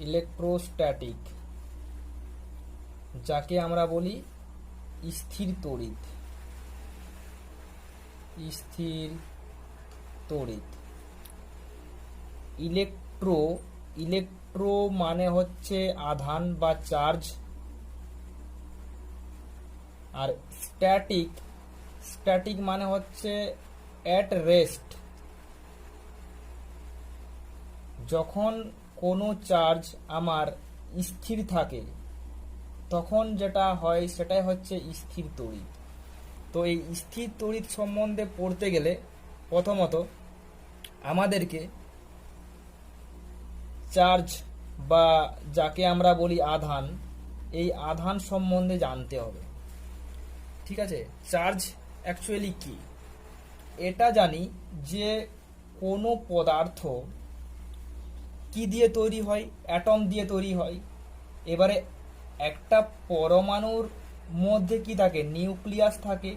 Electrostatic, যাকে আমরা বলি স্থির তড়িৎ। স্থির তড়িৎ। ইলেকট্রো মানে হচ্ছে আধান বা চার্জ, আর স্ট্যাটিক মানে হচ্ছে অ্যাট রেস্ট। যখন কোনো চার্জ আমার স্থির থাকে তখন যেটা হয় সেটাই হচ্ছে স্থির তড়িৎ। তো এই স্থির তড়িৎ সম্বন্ধে পড়তে গেলে প্রথমত আমাদেরকে চার্জ বা যাকে আমরা বলি আধান, এই আধান সম্বন্ধে জানতে হবে। ঠিক আছে, চার্জ অ্যাকচুয়ালি কি? এটা জানি যে কোনো পদার্থ কি দিয়ে তৈরি হয়? অ্যাটম দিয়ে তৈরি হয়। এবারে একটা পরমাণুর মধ্যে কি থাকে? নিউক্লিয়াস থাকে,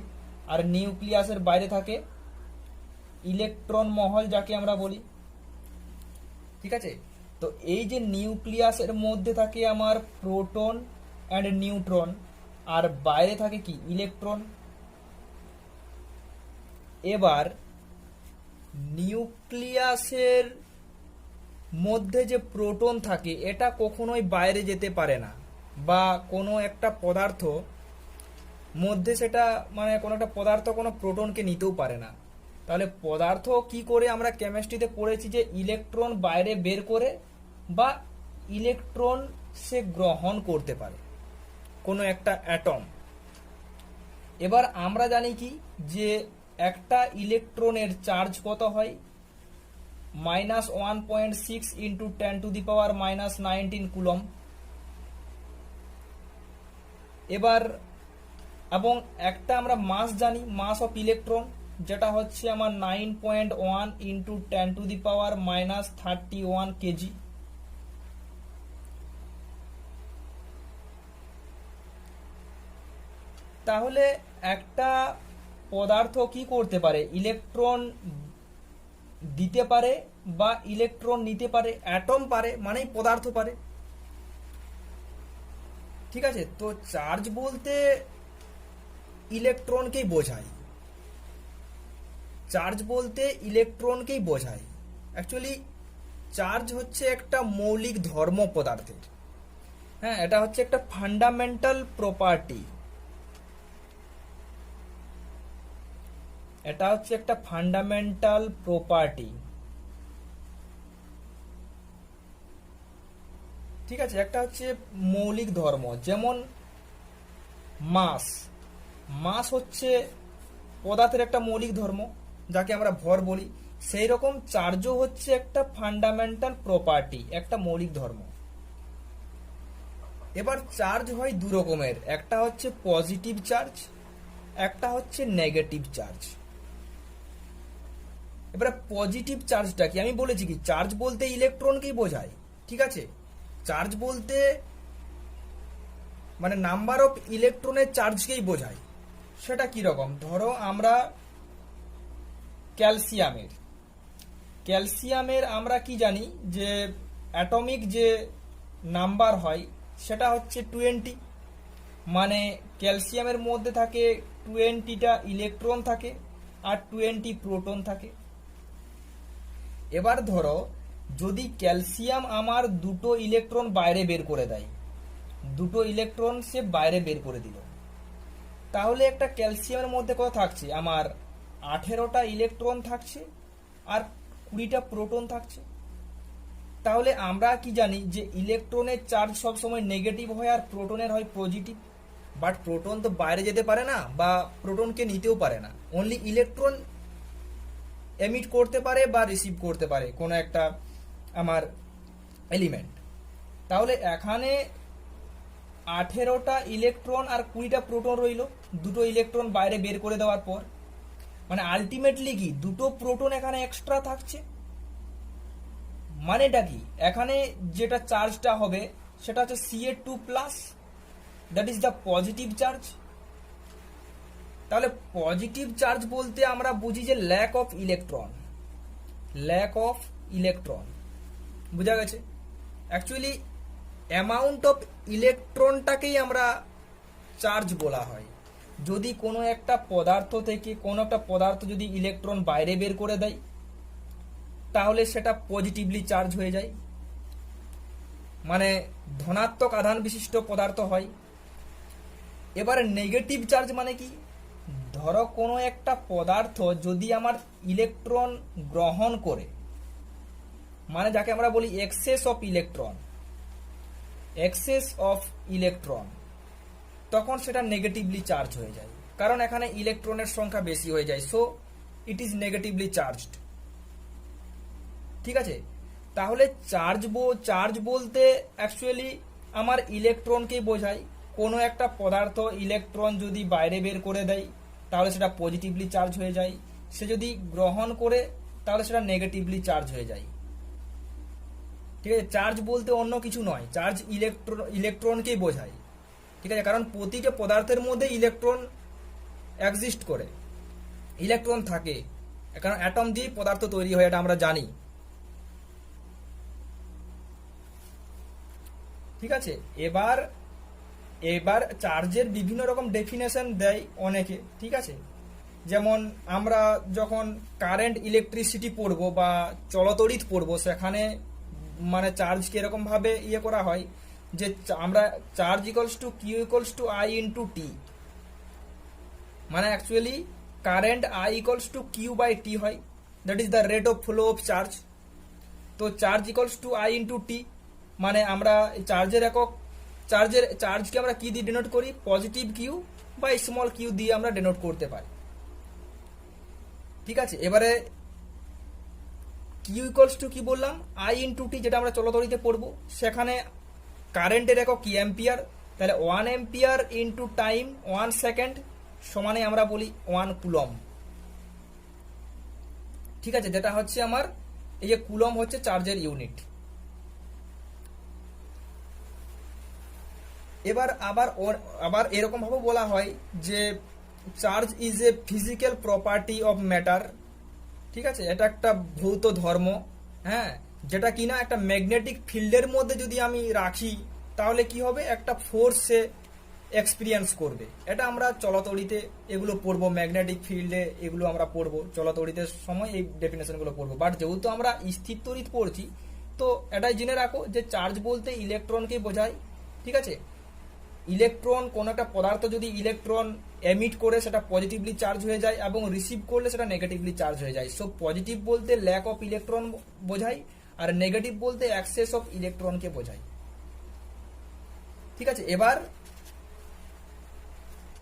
আর নিউক্লিয়াসের বাইরে থাকে ইলেকট্রন মহল, যাকে আমরা বলি। ঠিক আছে, তো এই যে নিউক্লিয়াসের মধ্যে থাকে আমার প্রোটন অ্যান্ড নিউট্রন, আর বাইরে থাকে কি? ইলেকট্রন। এবার নিউক্লিয়াসের মধ্যে যে প্রোটন থাকে এটা কখনোই বাইরে যেতে পারে না, বা কোনো একটা পদার্থ মধ্যে সেটা মানে কোনো একটা পদার্থ কোনো প্রোটনকে নিতেও পারে না। তাহলে পদার্থ কি করে? আমরা কেমিস্ট্রিতে পড়েছি যে ইলেকট্রন বাইরে বের করে বা ইলেকট্রন সে গ্রহণ করতে পারে কোনো একটা অ্যাটম। এবার আমরা জানি কি যে একটা ইলেকট্রনের চার্জ কত হয়? -1.6 ইন্টু 10⁻⁻19 কুলম। এবার এবং একটা আমরা মাস জানি, মাস অফ ইলেকট্রন, যেটা হচ্ছে আমার 9.1 ইন্টু 10⁻31 কেজি। তাহলে একটা পদার্থ কি করতে পারে? ইলেকট্রন দিতে পারে বা ইলেকট্রন নিতে পারে। অ্যাটম পারে মানেই পদার্থ পারে। ঠিক আছে, তো চার্জ বলতে ইলেকট্রনকেই বোঝায়। চার্জ বলতে ইলেকট্রনকেই বোঝায়। অ্যাকচুয়ালি চার্জ হচ্ছে একটা মৌলিক ধর্ম পদার্থের। হ্যাঁ, এটা হচ্ছে একটা ফান্ডামেন্টাল প্রপার্টি। এটা হচ্ছে একটা ফান্ডামেন্টাল প্রপার্টি। ঠিক আছে, একটা হচ্ছে মৌলিক ধর্ম। যেমন মাস হচ্ছে পদার্থের একটা মৌলিক ধর্ম, যাকে আমরা ভর বলি। সেই রকম চার্জও হচ্ছে একটা ফান্ডামেন্টাল প্রপার্টি, একটা মৌলিক ধর্ম। এবার চার্জ হয় দু রকমের, একটা হচ্ছে পজিটিভ চার্জ, একটা হচ্ছে নেগেটিভ চার্জ। এবার পজিটিভ চার্জটা কি? আমি বলেছি কি চার্জ বলতে ইলেকট্রনকেই বোঝায়। ঠিক আছে, চার্জ বলতে মানে নাম্বার অফ ইলেকট্রনের চার্জকেই বোঝায়। সেটা কি রকম? ধরো আমরা ক্যালসিয়ামের আমরা কি জানি যে অ্যাটমিক যে নাম্বার হয় সেটা হচ্ছে 20। মানে ক্যালসিয়ামের মধ্যে থাকে 20টা ইলেকট্রন থাকে আর 20 প্রোটন থাকে। এবার ধরো যদি ক্যালসিয়াম আমার দুটো ইলেকট্রন বাইরে বের করে দেয়, দুটো ইলেকট্রন সে বাইরে বের করে দিল, তাহলে একটা ক্যালসিয়ামের মধ্যে কত থাকছে? আমার 18টা ইলেকট্রন থাকছে আর 20টা প্রোটন থাকছে। তাহলে আমরা কি জানি যে ইলেকট্রনের চার্জ সবসময় নেগেটিভ হয় আর প্রোটনের হয় পজিটিভ। বাট প্রোটন তো বাইরে যেতে পারে না বা প্রোটনকে নিতেও পারে না, অনলি ইলেকট্রন এমিট করতে পারে বা রিসিভ করতে পারে কোনো একটা আমার এলিমেন্ট। তাহলে এখানে 18টা ইলেকট্রন আর 20টা প্রোটন রইল, দুটো ইলেকট্রন বাইরে বের করে দেওয়ার পর। মানে আলটিমেটলি কি দুটো প্রোটন এখানে এক্সট্রা থাকছে। মানেটা কি? এখানে যেটা চার্জটা হবে সেটা হচ্ছে Ca2+, that is the positive charge. তাহলে পজিটিভ চার্জ বলতে আমরা বুঝি যে ল্যাক অফ ইলেকট্রন। বোঝা গেছে? অ্যাকচুয়ালি অ্যামাউন্ট অফ ইলেকট্রনটাকেই আমরা চার্জ বলা হয়। যদি কোনো একটা পদার্থ থেকে কোনো একটা পদার্থ যদি ইলেকট্রন বাইরে বের করে দেয় তাহলে সেটা পজিটিভলি চার্জ হয়ে যায়, মানে ধনাত্মক আধান বিশিষ্ট পদার্থ হয়। এবারে নেগেটিভ চার্জ মানে কি, ধরো কোনো একটা পদার্থ যদি আমার ইলেকট্রন গ্রহণ করে, মানে যাকে আমরা বলি এক্সেস অফ ইলেকট্রন, তখন সেটা নেগেটিভলি চার্জ হয়ে যায়, কারণ এখানে ইলেকট্রনের সংখ্যা বেশি হয়ে যায়, so it is negatively charged. ঠিক আছে, তাহলে চার্জ বলতে অ্যাকচুয়ালি আমার ইলেকট্রনকেই বোঝায়। কোনো একটা পদার্থ ইলেকট্রন যদি বাইরে বের করে দেয় তাহলে সেটা পজিটিভলি চার্জ হয়ে যায়, সে যদি গ্রহণ করে তাহলে সেটা নেগেটিভলি চার্জ হয়ে যায়। ঠিক আছে, চার্জ বলতে অন্য কিছু নয়, চার্জ ইলেকট্রনকেই বোঝায়। ঠিক আছে, কারণ প্রতিটা পদার্থের মধ্যে ইলেকট্রন এক্সিস্ট করে, ইলেকট্রন থাকে, কারণ অ্যাটম দিয়ে পদার্থ তৈরি হয়, এটা আমরা জানি। ঠিক আছে, এবার চার্জের বিভিন্ন রকম ডেফিনেশন দেয় অনেকে। ঠিক আছে, যেমন আমরা যখন কারেন্ট ইলেকট্রিসিটি পড়বো বা চলতড়িৎ পড়বো, সেখানে মানে চার্জকে এরকম ভাবে ইয়ে করা হয় যে আমরা charge equals to Q equals to I into T, মানে actually current I equals to Q by T হয়, that is the rate of flow of charge. তো charge equals to I into T, মানে আমরা চার্জকে আমরা কি দিয়ে denote করি, পজিটিভ কিউ বা স্মল কিউ দিয়ে আমরা ডিনোট করতে পারি। ঠিক আছে, এবারে কিউ ইকুয়ালস টু কি বললাম, আই ইন্টু টি, যেটা আমরা চলতড়িতে পড়বো, সেখানে কারেন্টের একক কি, অ্যাম্পিয়ার, তাহলে 1 অ্যাম্পিয়ার ইন্টু টাইম 1 সেকেন্ড সমানে আমরা বলি 1 কুলম। ঠিক আছে, যেটা হচ্ছে আমার এই যে কুলম হচ্ছে চার্জের ইউনিট। এবার আবার এরকম ভাবে বলা হয় যে charge is a physical property of matter. ঠিক আছে, এটা একটা ভৌত ধর্ম, হ্যাঁ, যেটা কিনা একটা ম্যাগনেটিক ফিল্ডের মধ্যে যদি আমি রাখি তাহলে কি হবে, একটা ফোর্সে এক্সপিরিয়েন্স করবে। এটা আমরা চলাচলিতে এগুলো পড়বো, ম্যাগনেটিক ফিল্ডে এগুলো আমরা পড়বো, চলাচলিতের সময় এই ডেফিনেশনগুলো পড়বো। বাট যেহেতু আমরা স্থির তড়িৎ পড়ছি, তো এটাই জেনে রাখো যে চার্জ বলতে ইলেকট্রনকে বোঝায়। ঠিক আছে, ইলেকট্রন, কোন একটা পদার্থ যদি ইলেকট্রন এমিট করে সেটা পজিটিভলি চার্জ হয়ে যায়, এবং রিসিভ করলে সেটা নেগেটিভলি চার্জ হয়ে যায়। সো পজিটিভ বলতে ল্যাক অফ ইলেকট্রন বোঝায়, আর নেগেটিভ বলতে অ্যাক্সেস অফ ইলেকট্রনকে বোঝায়। ঠিক আছে, এবার